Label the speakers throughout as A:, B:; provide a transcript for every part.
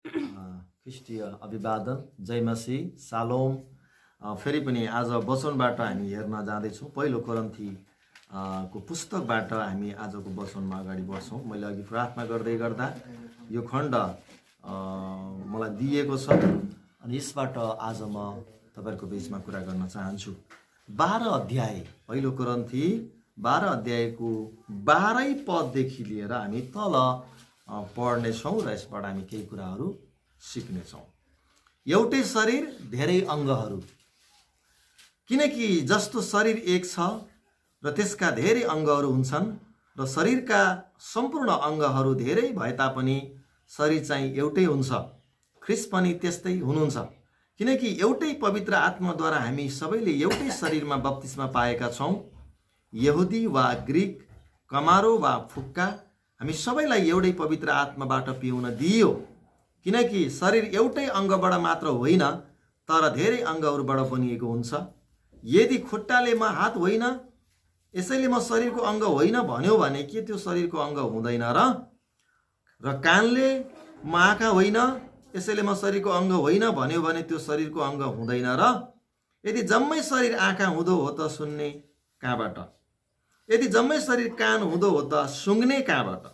A: ख्रिस्टीय अभिवादन, जय मसीह, सालोम। फेरि पनि आज वचनबाट हामी हेर्न जाँदैछौँ। पहिलो कोरिन्थी को पुस्तकबाट हामी आजको वचनमा अगाडि बढ्छौँ। मैले अघि प्रार्थना गर्दै गर्दा यो खण्ड मलाई दिएको छ अनि यसबाट आज म तपाईँहरूको बिचमा कुरा गर्न चाहन्छु। 12 अध्याय, पहिलो कोरिन्थी 12 अध्यायको 12 पददेखि लिएर हामी तल पढ्नेछौँ र यसबाट हामी केही कुराहरू सिक्नेछौँ। एउटै शरीर, धेरै अङ्गहरू, किनकि जस्तो शरीर एक छ र त्यसका धेरै अङ्गहरू हुन्छन् र शरीरका सम्पूर्ण अङ्गहरू धेरै भए तापनि शरीर चाहिँ एउटै हुन्छ। ख्रिस्ट पनि त्यस्तै हुनुहुन्छ, किनकि एउटै पवित्र आत्माद्वारा हामी सबैले एउटै शरीरमा बप्तिस्मा पाएका छौँ। यहुदी वा ग्रीक, कमारो वा फुक्का, हामी सबैलाई एउटै पवित्र आत्माबाट पिउन दिइयो। किनकि शरीर एउटै अङ्गबाट मात्र होइन तर धेरै अङ्गहरूबाट बनिएको हुन्छ। यदि खुट्टाले म हात होइन यसैले म शरीरको अङ्ग होइन भन्यो भने के त्यो शरीरको अङ्ग हुँदैन र कानले म आँखा होइन यसैले म शरीरको अङ्ग होइन भन्यो भने त्यो शरीरको अङ्ग हुँदैन र? यदि जम्मै शरीर आँखा हुँदो हो त सुन्ने कहाँबाट? यदि जम्मै शरीर कान हुँदो हो त सुँघ्ने कहाँबाट?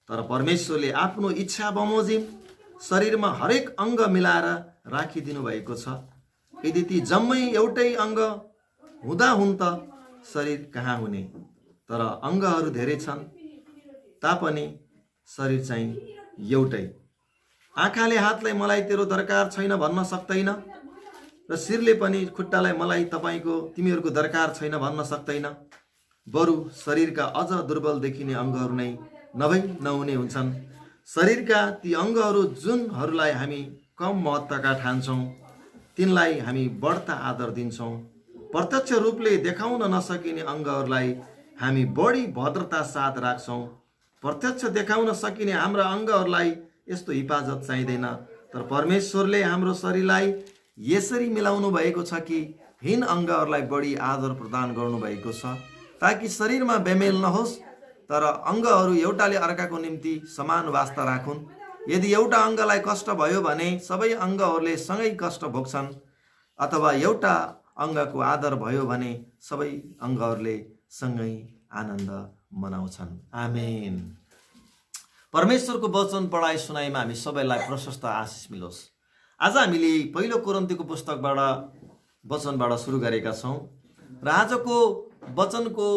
A: तर परमेश्वरले आफ्नो इच्छा बमोजिम शरीरमा हरेक अङ्ग मिलाएर राखिदिनु भएको छ। यदि ती जम्मै एउटै अङ्ग हुँदा हुन् त शरीर कहाँ हुने? तर अङ्गहरू धेरै छन् तापनि शरीर चाहिँ एउटै। आँखाले हातलाई मलाई तेरो दरकार छैन भन्न सक्दैन र शिरले पनि खुट्टालाई मलाई तिमीहरूको दरकार छैन भन्न सक्दैन। बरु शरीरका अझ दुर्बल देखिने अङ्गहरू नै नहुने हुन्छन्। शरीरका ती अङ्गहरू जुनहरूलाई हामी कम महत्त्वका ठान्छौँ तिनलाई हामी बढ्ता आदर दिन्छौँ। प्रत्यक्ष रूपले देखाउन नसकिने अङ्गहरूलाई हामी बढी भद्रता साथ राख्छौँ। प्रत्यक्ष देखाउन सकिने हाम्रा अङ्गहरूलाई यस्तो हिफाजत चाहिँदैन, तर परमेश्वरले हाम्रो शरीरलाई यसरी मिलाउनु भएको छ कि हीन अङ्गहरूलाई बढी आदर प्रदान गर्नुभएको छ ताकि शरीरमा बेमेल नहोस् तर अङ्गहरू एउटाले अर्काको निम्ति समान वास्ता राखुन्। यदि एउटा अङ्गलाई कष्ट भयो भने सबै अङ्गहरूले सँगै कष्ट भोग्छन्, अथवा एउटा अङ्गको आदर भयो भने सबै अङ्गहरूले सँगै आनन्द मनाउँछन्। आमेन। परमेश्वरको वचन पढाइ सुनाइमा हामी सबैलाई प्रशस्त आशिष मिलोस्। आज हामीले पहिलो कोरिन्थीको पुस्तकबाट वचनबाट सुरु गरेका छौँ र आजको वचनको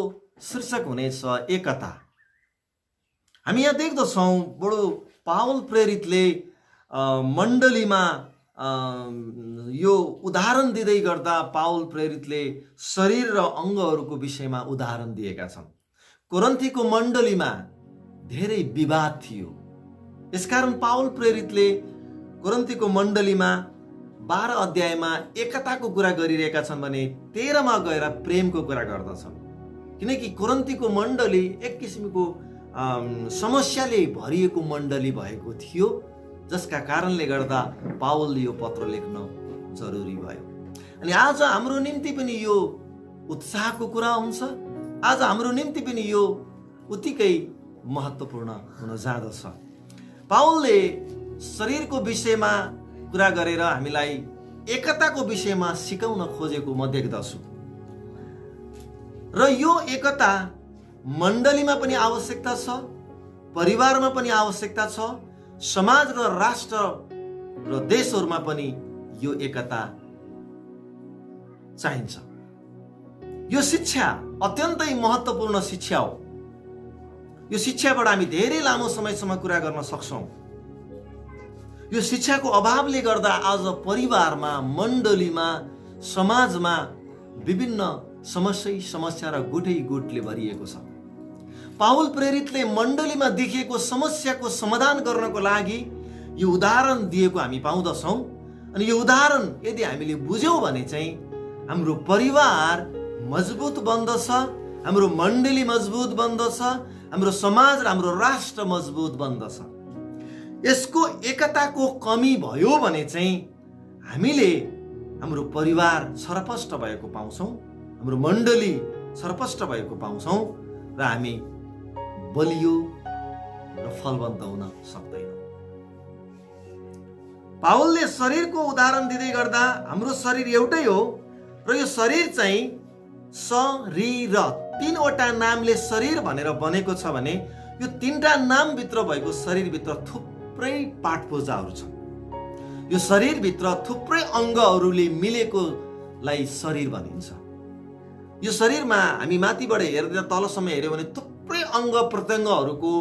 A: शीर्षक हुनेछ एकता। हामी यहाँ देख्दछौँ बडो पावल प्रेरितले मण्डलीमा यो उदाहरण दिँदै गर्दा पावल प्रेरितले शरीर र अङ्गहरूको विषयमा उदाहरण दिएका छन्। कोरिन्थीको मण्डलीमा धेरै विवाद थियो, यसकारण पावल प्रेरितले कोरिन्थीको मण्डलीमा 12 अध्यायमा एकताको कुरा गरिरहेका छन् भने 13 मा गएर प्रेमको कुरा गर्दछन्। किनकि कोरिन्थीको मण्डली एक किसिमको समस्याले भरिएको मण्डली भएको थियो, जसका कारणले गर्दा पावलले यो पत्र लेख्न जरुरी भयो। अनि आज हाम्रो निम्ति पनि यो उत्साहको कुरा हुन्छ। आज हाम्रो निम्ति पनि यो उत्तिकै महत्त्वपूर्ण हुन जाँदछ। पावलले शरीरको विषयमा कुरा गरेर हामीलाई एकताको विषयमा सिकाउन खोजेको म देख्दछु र यो एकता मण्डलीमा पनि आवश्यकता छ, परिवारमा पनि आवश्यकता छ, समाज र राष्ट्र र देशहरूमा पनि यो एकता चाहिन्छ। यो शिक्षा अत्यन्तै महत्त्वपूर्ण शिक्षा हो। यो शिक्षाबाट हामी धेरै लामो समयसम्म कुरा गर्न सक्छौँ। यो शिक्षाको अभावले गर्दा आज परिवारमा, मण्डलीमा, समाजमा विभिन्न समस्या र गुटले भरिएको छ। पावल प्रेरितले मण्डलीमा देखिएको समस्याको समाधान गर्नको लागि यो उदाहरण दिएको हामी पाउँदछौँ। अनि यो उदाहरण यदि हामीले बुझ्यौँ भने चाहिँ हाम्रो परिवार मजबुत बन्दछ, हाम्रो मण्डली मजबुत बन्दछ, हाम्रो समाज र हाम्रो राष्ट्र मजबुत बन्दछ। यसको एकताको कमी भयो भने चाहिँ हामीले हाम्रो परिवार छरपष्ट भएको पाउँछौँ, हाम्रो मण्डली छरपष्ट भएको पाउँछौँ र हामी बलियो र फलवन्त हुन सक्दैनौँ। पावलले शरीरको उदाहरण दिँदै गर्दा हाम्रो शरीर एउटै हो र यो शरीर चाहिँ शरीर 3वटा नामले शरीर भनेर बनेको छ भने यो 3टा नामभित्र भएको शरीरभित्र थुप्रै पाटपुर्जाहरू छ। यो शरीरभित्र थुप्रै अङ्गहरूले मिलेकोलाई शरीर भनिन्छ। यो शरीरमा हामी माथिबाट हेर्दा तलसम्म हेऱ्यौँ भने थुप्रै अङ्ग प्रत्यङ्गहरूको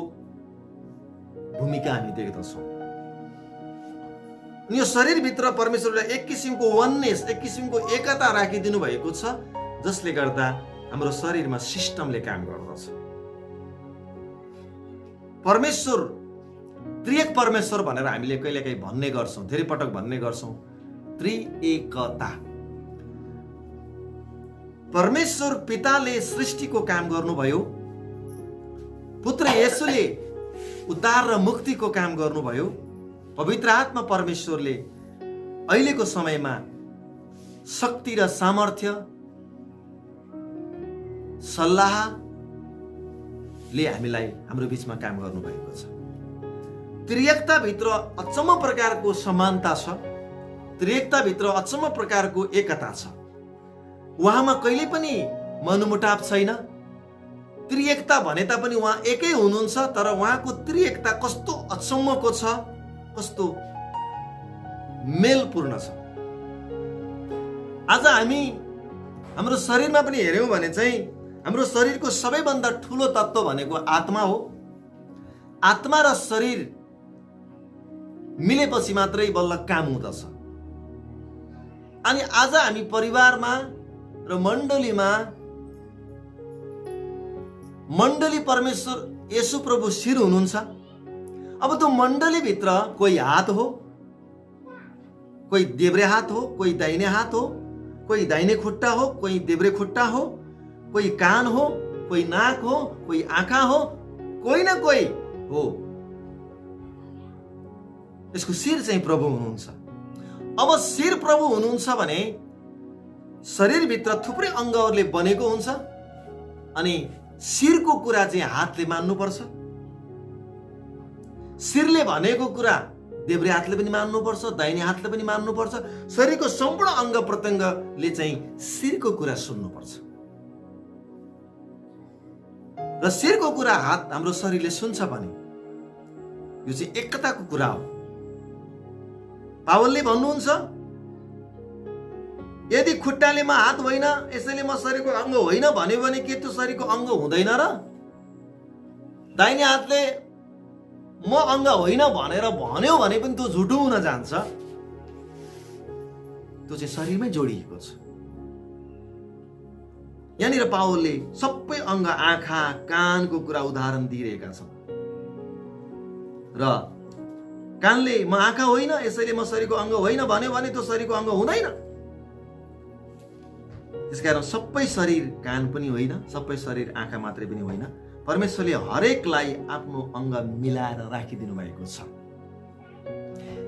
A: भूमिका हामी देख्दछौँ। यो शरीरभित्र परमेश्वरले एक किसिमको वननेस, एक किसिमको एकता राखिदिनु भएको छ, जसले गर्दा हाम्रो शरीरमा सिस्टमले काम गर्दछ। परमेश्वर त्रिएक परमेश्वर भनेर हामीले कहिलेकाहीँ भन्ने गर्छौँ, धेरै पटक भन्ने गर्छौँ, त्रिएकता। परमेश्वर पिताले सृष्टिको काम गर्नुभयो, पुत्र येशूले उद्धार र मुक्तिको काम गर्नुभयो, पवित्र आत्मा परमेश्वरले अहिलेको समयमा शक्ति र सामर्थ्य सल्लाहले हामीलाई हाम्रो बिचमा काम गर्नुभएको छ। त्रिएकताभित्र अचम्म प्रकारको समानता छ, त्रिएकताभित्र अचम्म प्रकारको एकता छ। उहाँमा कहिले पनि मनमुटाव छैन। त्रिएकता भने तापनि उहाँ एकै हुनुहुन्छ, तर उहाँको त्रिएकता कस्तो अचम्मको छ, कस्तो मेलपूर्ण छ। आज हामी हाम्रो शरीरमा पनि हेऱ्यौँ भने चाहिँ हाम्रो शरीरको सबैभन्दा ठुलो तत्त्व भनेको आत्मा हो। आत्मा र शरीर मिलेपछि मात्रै बल्ल काम हुँदछ। अनि आज हामी परिवारमा र मण्डली परमेश्वर येशू प्रभु शिर हुनुहुन्छ। अब त्यो मण्डलीभित्र कोही हात हो, कोही देब्रे हात हो, कोही दाहिने हात हो, कोही दाहिने खुट्टा हो, कोही देब्रे खुट्टा हो, कोही कान हो, कोही नाक हो, कोही आँखा हो, कोही न कोही हो। यसको शिर चाहिँ प्रभु हुनुहुन्छ। अब शिर प्रभु हुनुहुन्छ भने शरीरभित्र थुप्रै अङ्गहरूले बनेको हुन्छ, अनि शिरको कुरा चाहिँ हातले मान्नुपर्छ। शिरले भनेको कुरा देब्रे हातले पनि मान्नुपर्छ, दाहिने हातले पनि मान्नुपर्छ। शरीरको सम्पूर्ण अङ्ग प्रत्यङ्गले चाहिँ शिरको कुरा सुन्नुपर्छ। र शिरको कुरा हात हाम्रो शरीरले सुन्छ भने यो चाहिँ एकताको कुरा हो। पावलले भन्नुहुन्छ, यदि खुट्टाले म हात होइन, यसैले म शरीरको अङ्ग होइन भन्यो भने के त्यो शरीरको अङ्ग हुँदैन र? दाहिने हातले म अङ्ग होइन भनेर भन्यो भने पनि त्यो झुटो हुन जान्छ। त्यो चाहिँ शरीरमै जोडिएको छ। यहाँनिर पावलले सबै अङ्ग, आँखा, कानको कुरा उदाहरण दिइरहेका छन्। र कानले म आँखा होइन, यसैले म शरीरको अङ्ग होइन भन्यो भने त्यो शरीरको अङ्ग हुँदैन। त्यसकारण सबै शरीर कान पनि होइन, सबै शरीर आँखा मात्रै पनि होइन। परमेश्वरले हरेकलाई आफ्नो अङ्ग मिलाएर राखिदिनु भएको छ,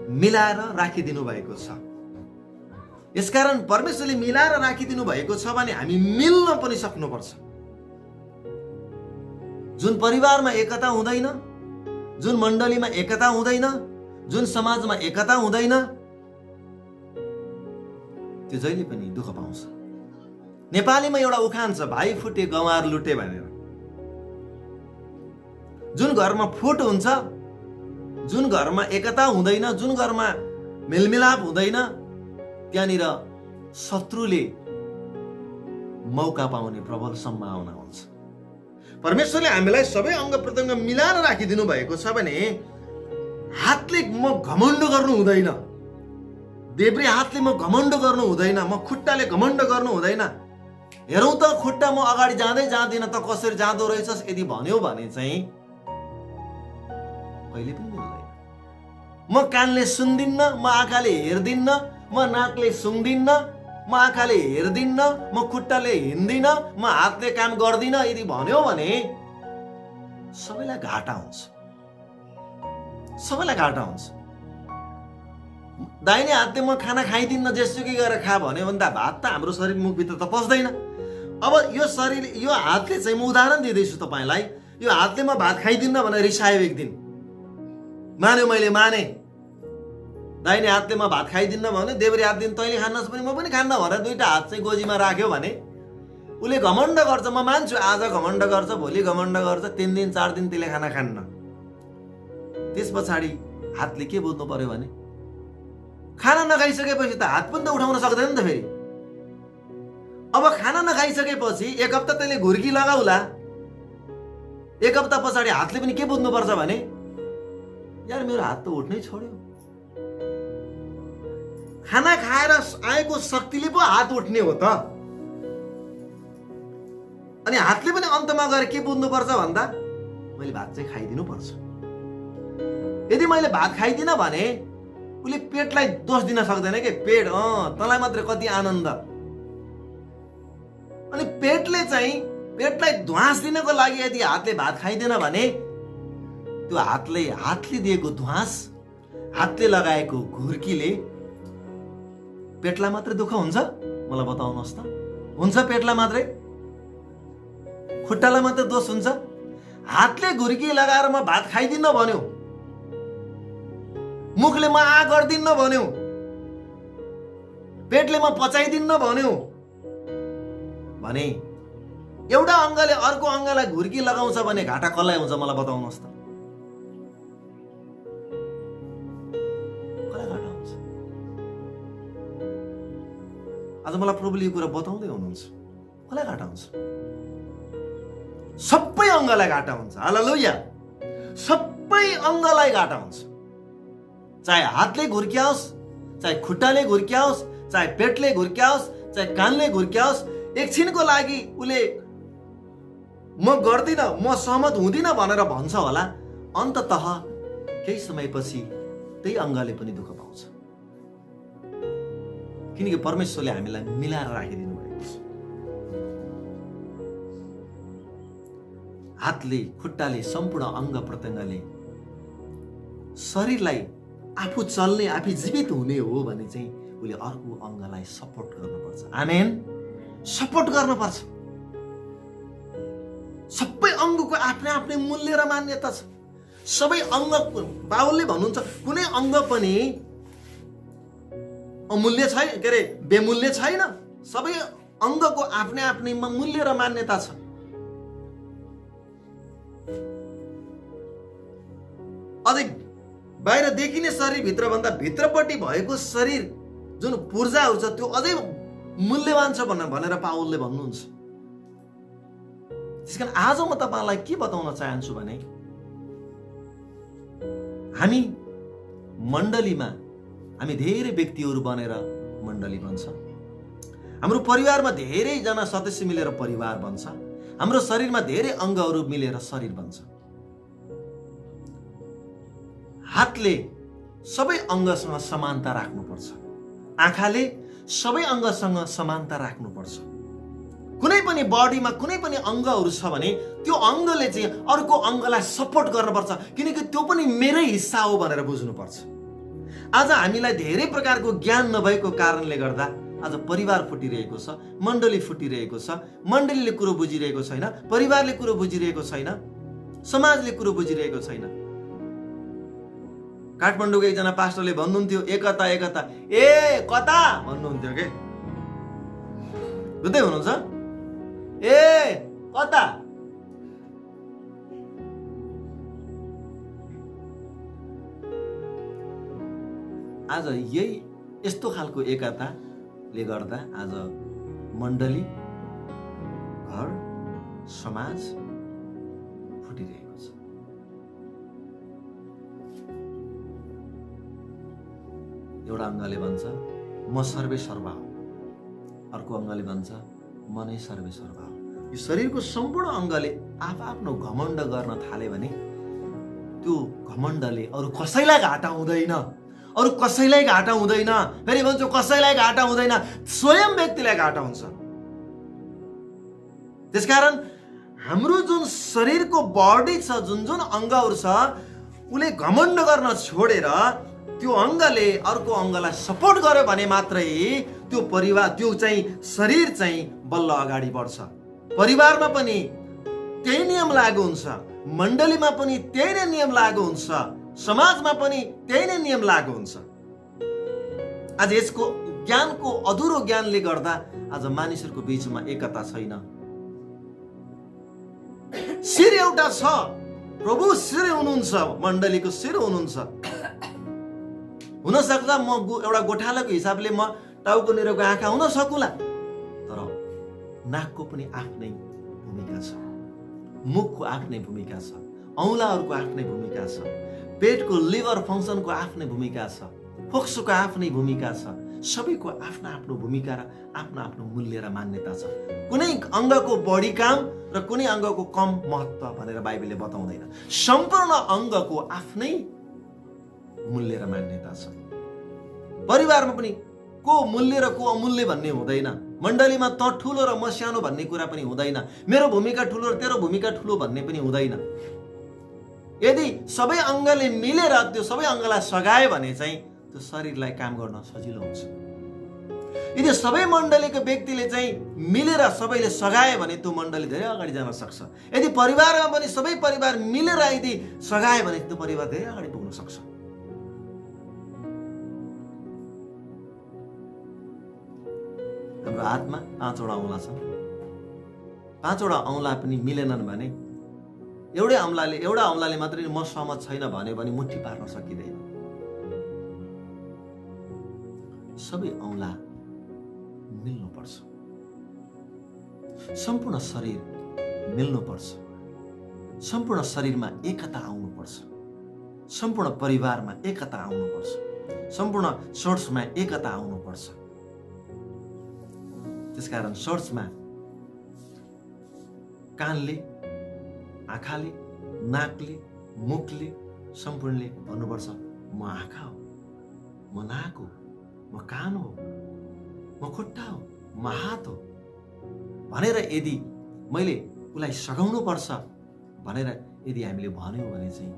A: मिलाएर राखिदिनु भएको छ। यसकारण परमेश्वरले मिलाएर राखिदिनु भएको छ भने हामी मिल्न पनि सक्नुपर्छ। जुन परिवारमा एकता हुँदैन, जुन मण्डलीमा एकता हुँदैन, जुन समाजमा एकता हुँदैन, त्यो जहिले पनि दुःख पाउँछ। नेपालीमा एउटा उखान छ, भाइ फुटे गँवार लुटे भनेर। जुन घरमा फुट हुन्छ, जुन घरमा एकता हुँदैन, जुन घरमा मेलमिलाप हुँदैन, त्यहाँनिर शत्रुले मौका पाउने प्रबल सम्भावना हुन्छ। परमेश्वरले हामीलाई सबै अङ्ग प्रत्यङ्ग मिलाएर राखिदिनु भएको छ भने हातले म घमण्ड गर्नु हुँदैन, देब्रे हातले म घमण्ड गर्नु हुँदैन, म खुट्टाले घमण्ड गर्नु हुँदैन। हेरौँ त खुट्टा म अगाडि जाँदै जाँदिन त कसरी जाँदो रहेछस् यदि भन्यो भने चाहिँ कहिले पनि मिल्दैन। म कानले सुन्दिन्न, म आँखाले हेर्दिन्न, म नाकले सुन्दिन्न, म आँखाले हेर्दिन्न, म खुट्टाले हिँड्दिनँ, म हातले काम गर्दिनँ यदि भन्यो भने सबैलाई घाटा हुन्छ, सबैलाई घाटा हुन्छ। दाहिने हातले म खाना खाइदिन्न, जेसुकै गरेर खा भन्यो भने त भात त हाम्रो शरीर मुखभित्र त पस्दैन। अब यो शरीर, यो हातले चाहिँ म उदाहरण दिँदैछु तपाईँलाई, यो हातले म भात खाइदिन्न भनेर रिसायो, एक दिन मान्यो, मैले माने, दाहिने हातले म भात खाइदिन्न भने देब्रे हात दिन तैँले खान्नस् भने म पनि खान्न भनेर दुईटा हात चाहिँ गोजीमा राख्यो भने उसले घमण्ड गर्छ। म मान्छु आज घमण्ड गर्छ, भोलि घमण्ड गर्छ, 3 दिन 4 दिन त्यसले खाना खान्न। त्यस पछाडि हातले के बुझ्नु पर्यो भने खाना नखाइसकेपछि त हात पनि त उठाउन सक्दैन नि त फेरि। अब खाना नखाइसकेपछि 1 हप्ता त्यसले घुर्की लगाउला, 1 हप्ता पछाडि हातले पनि के बुझ्नुपर्छ भने यार मेरो हात त उठ्नै छोड्यो। खाना खाएर आएको शक्तिले पो हात उठ्ने हो त। अनि हातले पनि अन्तमा गएर के बुझ्नुपर्छ भन्दा मैले भात चाहिँ खाइदिनु पर्छ। यदि मैले भात खाइदिन भने उसले पेटलाई दोष दिन सक्दैन के। पेट तँलाई मात्रै कति आनन्द। अनि पेटलाई ध्वास दिनको लागि यदि हातले भात खाइदिन भने त्यो हातले दिएको ध्वास, हातले लगाएको घुर्कीले पेटलाई मात्रै दुःख हुन्छ? मलाई बताउनुहोस् त। हुन्छ पेटलाई मात्रै? खुट्टालाई मात्रै दोष हुन्छ? हातले घुर्की लगाएर म भात खाइदिन्न भन्यो, मुखले म गर्दिन्न भन्यो, पेटले म पचाइदिन्न भन्यो भने एउटा अङ्गले अर्को अङ्गलाई घुर्की लगाउँछ भने घाटा कसलाई हुन्छ मलाई बताउनुहोस् त। कसलाई घाटा हुन्छ? आज मलाई प्रभुले यो कुरा बताउँदै हुनुहुन्छ। कसलाई घाटा हुन्छ? सबै अङ्गलाई घाटा हुन्छ। हालेलुया। सबै अङ्गलाई घाटा हुन्छ। चाहे हातले घुर्क्याओस्, चाहे खुट्टाले घुर्क्याओस्, चाहे पेटले घुर्क्याओस्, चाहे कानले घुर्क्याओस्, एकछिनको लागि उसले म गर्दिन, म सहमत हुँदिन भनेर भन्छ होला। अन्ततः केही समयपछि त्यही अङ्गले पनि दुःख पाउँछ। किनकि परमेश्वरले हामीलाई मिलाएर राखिदिनु भएको छ। हातले, खुट्टाले, सम्पूर्ण अङ्ग प्रत्यङ्गले शरीरलाई आफू चल्ने, आफू जीवित हुने हो भने चाहिँ उसले अर्को अङ्गलाई सपोर्ट गर्नुपर्छ। आमेन। सपोर्ट गर्नुपर्छ। सबै अङ्गको आफ्नै आफ्नै मूल्य र मान्यता छ। सबै अङ्ग, बाबुले भन्नुहुन्छ कुनै अङ्ग पनि अमूल्य छैन, के अरे बेमूल्य छैन। सबै अङ्गको आफ्नै आफ्नै मूल्य र मान्यता छ। अझै बाहिर देखिने शरीर भित्रभन्दा भित्रपट्टि भएको शरीर जुन पूर्जाहरू छ त्यो अझै मूल्यवान छ भनेर पावलले भन्नुहुन्छ। त्यसकारण आज म तपाईँलाई के बताउन चाहन्छु भने हामी मण्डलीमा हामी धेरै व्यक्तिहरू बनेर मण्डली बन्छ। हाम्रो परिवारमा धेरैजना सदस्य मिलेर परिवार बन्छ। हाम्रो शरीरमा धेरै अङ्गहरू मिलेर शरीर बन्छ। हातले सबै अङ्गसँग समानता राख्नुपर्छ। आँखाले सबै अङ्गसँग समानता राख्नुपर्छ। कुनै पनि बडीमा कुनै पनि अङ्गहरू छ भने त्यो अङ्गले चाहिँ अर्को अङ्गलाई सपोर्ट गर्नुपर्छ, किनकि त्यो पनि मेरै हिस्सा हो भनेर बुझ्नुपर्छ। आज हामीलाई धेरै प्रकारको ज्ञान नभएको कारणले गर्दा आज परिवार फुटिरहेको छ, मण्डली फुटिरहेको छ। मण्डलीले कुरो बुझिरहेको छैन, परिवारले कुरो बुझिरहेको छैन, समाजले कुरो बुझिरहेको छैन। काठमाडौँको एकजना पास्टरले भन्नुहुन्थ्यो एकता एकता, ए कता भन्नुहुन्थ्यो के। बुझ्दै हुनुहुन्छ? ए कता। आज यस्तो खालको एकताले गर्दा आज मण्डली, घर, समाज फुटिरहेको छ। एउटा अङ्गले भन्छ म सर्वेसर्वा हो, अर्को अङ्गले भन्छ म नै सर्वेसर्वा हो। यो शरीरको सम्पूर्ण अङ्गले आफ्नो घमण्ड गर्न थाले भने त्यो घमण्डले अरू कसैलाई घाटा हुँदैन, अरू कसैलाई घाटा हुँदैन। फेरि भन्छु कसैलाई घाटा हुँदैन, स्वयं व्यक्तिलाई घाटा हुन्छ। त्यसकारण हाम्रो जुन शरीरको बडी छ, जुन अङ्गहरू छ, उसले घमण्ड गर्न छोडेर त्यो अङ्गले अर्को अङ्गलाई सपोर्ट गर्यो भने मात्रै त्यो परिवार, त्यो चाहिँ शरीर चाहिँ बल्ल अगाडि बढ्छ। परिवारमा पनि त्यही नियम लागू हुन्छ, मण्डलीमा पनि त्यही नै नियम लागू हुन्छ, समाजमा पनि त्यही नै नियम लागू हुन्छ। आज यसको ज्ञानको अधुरो ज्ञानले गर्दा आज मानिसहरूको बीचमा एकता छैन। शिर एउटा छ, प्रभु शिर हुनुहुन्छ, मण्डलीको शिर हुनुहुन्छ। हुन सक्छ म एउटा गोठालाको हिसाबले म टाउको निरको आँखा हुन सकुला, तर नाकको पनि आफ्नै भूमिका छ, मुखको आफ्नै भूमिका छ, औँलाहरूको आफ्नै भूमिका छ, पेटको लिभर फङ्सनको आफ्नै भूमिका छ, फोक्सोको आफ्नै भूमिका छ। सबैको आफ्नो आफ्नो भूमिका र आफ्नो आफ्नो मूल्य र मान्यता छ। कुनै अङ्गको बढी काम र कुनै अङ्गको कम महत्त्व भनेर बाइबलले बताउँदैन। सम्पूर्ण अङ्गको आफ्नै मूल्य र मान्यता छ। परिवारमा पनि को मूल्य र को अमूल्य भन्ने हुँदैन। मण्डलीमा त ठुलो र म सानो भन्ने कुरा पनि हुँदैन। मेरो भूमिका ठुलो र तेरो भूमिका ठुलो भन्ने पनि हुँदैन। यदि सबै अङ्गले मिलेर त्यो सबै अङ्गलाई सघायो भने चाहिँ त्यो शरीरलाई काम गर्न सजिलो हुन्छ। यदि सबै मण्डलीको व्यक्तिले चाहिँ मिलेर सबैले सघायो भने त्यो मण्डली धेरै अगाडि जान सक्छ। यदि परिवारमा पनि सबै परिवार मिलेर यदि सघायो भने त्यो परिवार धेरै अगाडि पुग्न सक्छ। हाम्रो हातमा 5 वटा औँला छन्। 5 वटा औँला पनि मिलेनन् भने एउटा औँलाले मात्रै म सहमत छैन भन्यो भने मुट्ठी पार्न सकिँदैन। सबै औँला मिल्नुपर्छ, सम्पूर्ण शरीर मिल्नुपर्छ, सम्पूर्ण शरीरमा एकता आउनुपर्छ, सम्पूर्ण परिवारमा एकता आउनुपर्छ, सम्पूर्ण चर्चमा एकता आउनुपर्छ। त्यसकारण चर्चमा कानले, आँखाले, नाकले, मुखले, सम्पूर्णले भन्नुपर्छ म आँखा हो, म नाक हो, म कान हो, म खुट्टा हो, म हात हो भनेर यदि मैले उसलाई सघाउनु पर्छ भनेर यदि हामीले भन्यौँ भने चाहिँ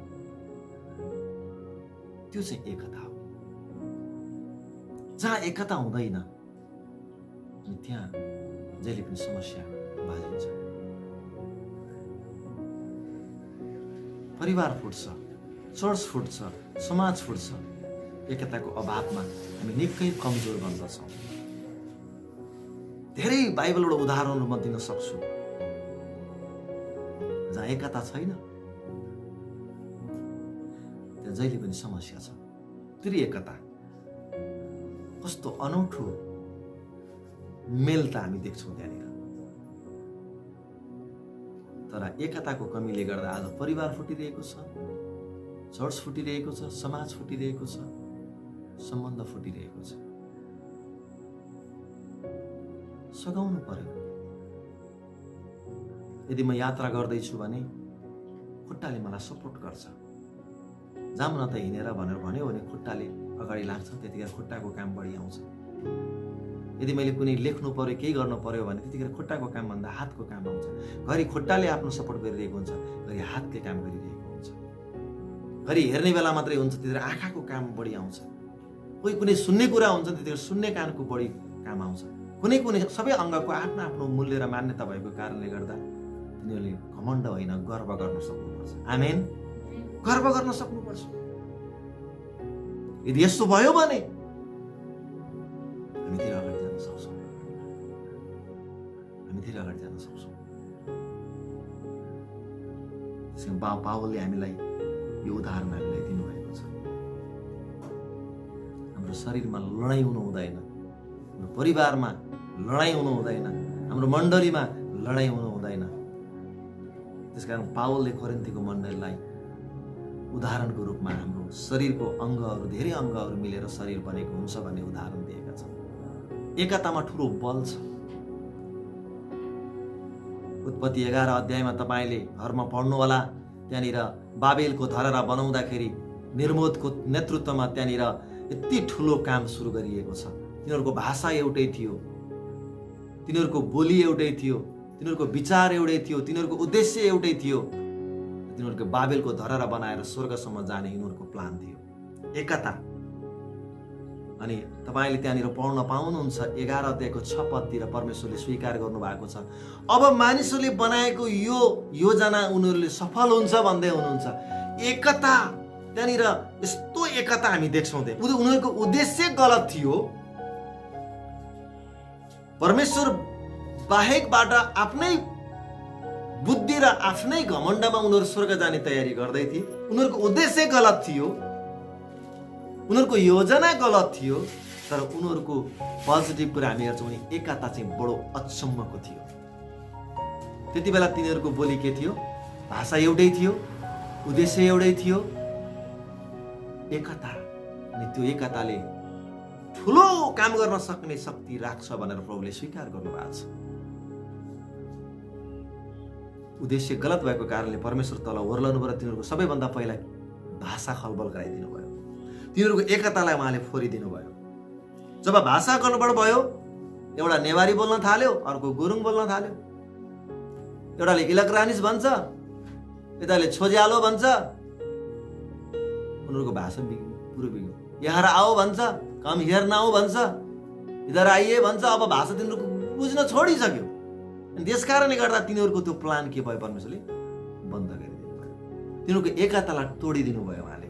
A: त्यो चाहिँ एकता हो। जहाँ एकता हुँदैन त्यहाँ जहिले पनि समस्या बाजिन्छ। परिवार फुट्छ, चर्च फुट्छ, समाज फुट्छ। एकताको अभावमा हामी निकै कमजोर बन्दछौँ। धेरै बाइबलबाट उदाहरणहरू म दिन सक्छु जहाँ एकता छैन त्यहाँ जहिले पनि समस्या छ। फेरि एकता कस्तो अनौठो मेल त हामी देख्छौँ त्यहाँनिर। तर एकताको कमीले गर्दा आज परिवार फुटिरहेको छ, चर्च फुटिरहेको छ, समाज फुटिरहेको छ, सम्बन्ध फुटिरहेको छ। सघाउनु पर्यो। यदि म यात्रा गर्दैछु भने खुट्टाले मलाई सपोर्ट गर्छ। जाम न त हिँडेर भनेर भन्यो भने खुट्टाले अगाडि लाग्छ, त्यतिखेर खुट्टाको काम बढी आउँछ। यदि मैले कुनै लेख्नु पर्यो, केही गर्नु पर्यो भने त्यतिखेर खुट्टाको काम भन्दा हातको काम आउँछ। घरि खुट्टाले आफ्नो सपोर्ट गरिरहेको हुन्छ, घरि हातले काम गरिरहेको हुन्छ। घरि हेर्ने बेला मात्रै हुन्छ, त्यतिखेर आँखाको काम बढी आउँछ। कोही कुनै सुन्ने कुरा हुन्छ, त्यतिखेर सुन्ने कानको बढी काम आउँछ। कुनै सबै अङ्गको आफ्नो आफ्नो मूल्य र मान्यता भएको कारणले गर्दा तिनीहरूले घमण्ड होइन, गर्व गर्न सक्नुपर्छ। आमेन। गर्व गर्न सक्नुपर्छ। यदि यस्तो भयो भने हामी धेरै अगाडि जान सक्छौँ। त्यसकारण पावलले हामीलाई यो उदाहरण हामीलाई दिनुभएको छ। हाम्रो शरीरमा लडाइँ हुनु हुँदैन, हाम्रो परिवारमा लडाइँ हुनु हुँदैन, हाम्रो मण्डलीमा लडाइँ हुनु हुँदैन। त्यसकारण पावलले कोरिन्थीको मण्डलीलाई उदाहरणको रूपमा हाम्रो शरीरको अङ्गहरू, धेरै अङ्गहरू मिलेर शरीर बनेको हुन्छ भन्ने उदाहरण दिएका छन्। एकतामा ठुलो बल छ। उत्पत्ति 11 अध्यायमा तपाईँले घरमा पढ्नुहोला। त्यहाँनिर बाबेलको धरहरा बनाउँदाखेरि निर्मोधको नेतृत्वमा त्यहाँनिर यति ठुलो काम सुरु गरिएको छ। तिनीहरूको भाषा एउटै थियो, तिनीहरूको बोली एउटै थियो, तिनीहरूको विचार एउटै थियो, तिनीहरूको उद्देश्य एउटै थियो। तिनीहरूको बाबेलको धरहरा बनाएर स्वर्गसम्म जाने यिनीहरूको प्लान थियो। एकता। अनि तपाईँले त्यहाँनिर पढ्न पाउनुहुन्छ 11 अध्यायको 6 पदतिर परमेश्वरले स्वीकार गर्नुभएको छ, अब मानिसहरूले बनाएको यो योजना उनीहरूले सफल हुन्छ भन्दै हुनुहुन्छ। एकता त्यहाँनिर यस्तो एकता हामी देख्छौँ। उनीहरूको उद्देश्य गलत थियो। परमेश्वर बाहेकबाट आफ्नै बुद्धि र आफ्नै घमण्डमा उनीहरू स्वर्ग जाने तयारी गर्दै थिए। उनीहरूको उद्देश्य गलत थियो, उनीहरूको योजना गलत थियो। तर उनीहरूको पोजिटिभ कुरा हामी हेर्छौँ भने एकता चाहिँ बडो अचम्मको थियो। त्यति बेला तिनीहरूको बोली के थियो? भाषा एउटै थियो, उद्देश्य एउटै थियो, एकता। अनि त्यो एकताले ठुलो काम गर्न सक्ने शक्ति राख्छ भनेर प्रभुले स्वीकार गर्नुभएको छ। उद्देश्य गलत भएको कारणले परमेश्वर तल ओर्लनु र तिनीहरूको सबैभन्दा पहिला भाषा खलबल गराइदिनु भयो। तिनीहरूको एकतालाई उहाँले फोरिदिनु भयो। जब भाषा गडबड भयो, एउटा नेवारी बोल्न थाल्यो, अर्को गुरुङ बोल्न थाल्यो, एउटाले इलक्रानिस भन्छ, यताले छोज्यालो भन्छ, उनीहरूको भाषा पुरो बिग्यो। यहाँ आओ भन्छ, कम हियर नाउ भन्छ, इधर आइए भन्छ। अब भाषा तिनीहरूको बुझ्न छोडिसक्यो। अनि त्यस कारणले गर्दा तिनीहरूको त्यो प्लान के भयो? परमेश्वरले बन्द गरिदिनु भयो। तिनीहरूको एकतालाई तोडिदिनु भयो उहाँले।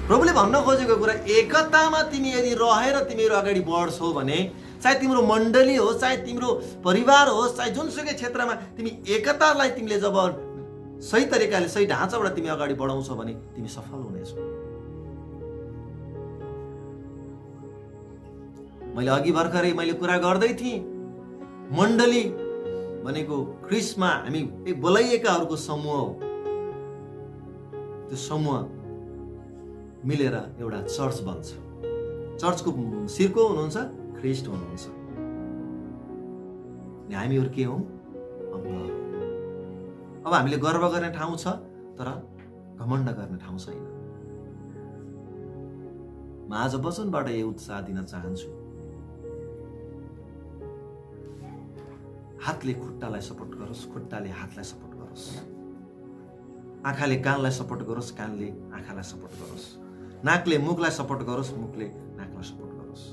A: प्रभुले भन्न खोजेको कुरा, एकतामा तिमी यदि रहेर तिमीहरू अगाडि बढ्छौ भने, चाहे तिम्रो मण्डली होस्, चाहे तिम्रो परिवार होस्, चाहे जुनसुकै क्षेत्रमा तिमी एकतालाई तिमीले जब सही तरिकाले सही ढाँचाबाट तिमी अगाडि बढाउँछौ भने तिमी सफल हुनेछौ। मैले अघि भर्खरै मैले कुरा गर्दै थिएँ, मण्डली भनेको ख्रिस्टमा हामी बोलाइएकाहरूको समूह हो। त्यो समूह मिलेर एउटा चर्च बन्छ। चर्चको शिर को हुनुहुन्छ? ख्रिस्ट हुनुहुन्छ। हामीहरू के हौँ? अङ्ग। अब हामीले गर्व गर्ने ठाउँ छ, तर घमण्ड गर्ने ठाउँ छैन। म आज वचनबाट यो उत्साह दिन चाहन्छु। हातले खुट्टालाई सपोर्ट गरोस्, खुट्टाले हातलाई सपोर्ट गरोस्, आँखाले कानलाई सपोर्ट गरोस्, कानले आँखालाई सपोर्ट गरोस्, नाकले मुखलाई सपोर्ट गरोस्, मुखले नाकलाई सपोर्ट गरोस्।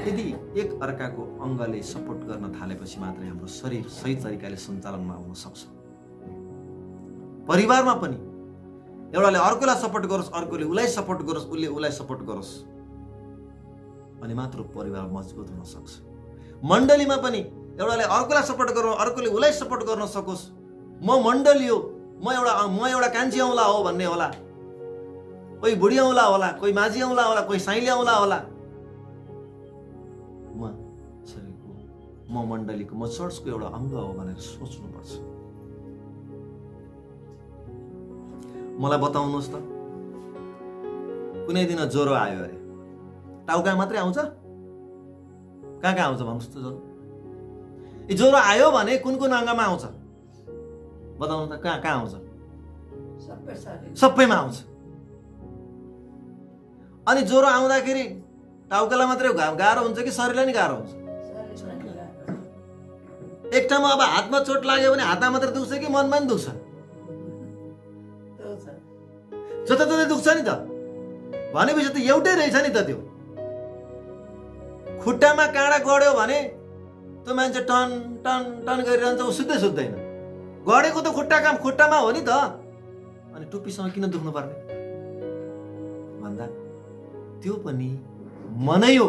A: यदि एक अर्काको अङ्गले सपोर्ट गर्न थालेपछि मात्रै हाम्रो शरीर सही तरिकाले सञ्चालनमा आउन सक्छ। परिवारमा पनि एउटाले अर्कोलाई सपोर्ट गरोस्, अर्कोले उसलाई सपोर्ट गरोस्, उसले उसलाई सपोर्ट गरोस्, अनि मात्र परिवार मजबुत हुन सक्छ। मण्डलीमा पनि एउटाले अर्कोलाई सपोर्ट गर्नु, अर्कोले उसलाई सपोर्ट गर्न सकोस्। म मण्डली हो, म एउटा कान्छी औँला हो भन्ने होला, कोही बुढी औँला होला, कोही माझी औँला होला, कोही साइली औँला होला। म मण्डलीको, म चर्चको एउटा अङ्ग हो भनेर सोच्नुपर्छ। मलाई बताउनुहोस् त, कुनै दिन ज्वरो आयो अरे, टाउका मात्रै आउँछ? कहाँ कहाँ आउँछ भन्नुहोस् त ज्वरो? ज्वरो आयो भने कुन कुन अङ्गमा आउँछ बताउनु त? कहाँ कहाँ आउँछ? सबैमा आउँछ। अनि ज्वरो आउँदाखेरि टाउकालाई मात्रै गाह्रो हुन्छ कि शरीरलाई नि गाह्रो हुन्छ? एक ठाउँमा अब हातमा चोट लाग्यो भने हातमा मात्रै दुख्छ कि मनमा पनि दुख्छ? जताततै दुख्छ नि त। भनेपछि त एउटै रहेछ नि त। त्यो खुट्टामा काँडा गड्यो भने त्यो मान्छे टन टन टन गरिरहन्छ, ऊ सुत्दै सुत्दैन। गडेको त खुट्टामा हो नि त। अनि टुप्पीसँग किन दुख्नु पर्ने भन्दा त्यो पनि मनै हो,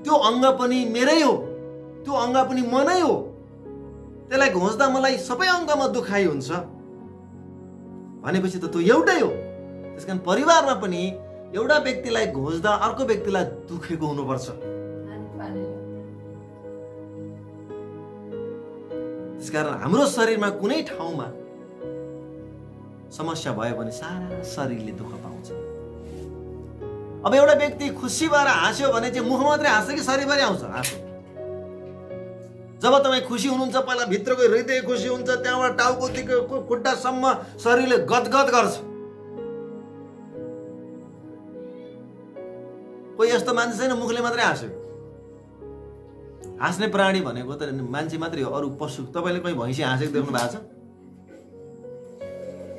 A: त्यो अङ्ग पनि मेरै हो, त्यो अङ्ग पनि मनै हो। त्यसलाई घोच्दा मलाई सबै अङ्गमा दुखाइ हुन्छ भनेपछि त त्यो एउटै हो। त्यसकारण परिवारमा पनि एउटा व्यक्तिलाई घोच्दा अर्को व्यक्तिलाई दुखेको हुनुपर्छ। त्यसकारण हाम्रो शरीरमा कुनै ठाउँमा समस्या भयो भने सारा शरीरले दुःख पाउँछ। अब एउटा व्यक्ति खुसी भएर हाँस्यो भने चाहिँ मुख मात्रै हाँस्छ कि शरीरभरि आउँछ हाँसो? जब तपाईँ खुसी हुनुहुन्छ पहिला भित्रको हृदय खुसी हुन्छ, त्यहाँबाट टाउकोदेखि खुट्टासम्म शरीरले गदगद गर्छ। कोही यस्तो मान्छे छैन मुखले मात्रै हाँस्यो। हाँस्ने प्राणी भनेको त मान्छे मात्रै हो, अरू पशु। तपाईँले कोही भैँसी हाँसेको देख्नु भएको छ?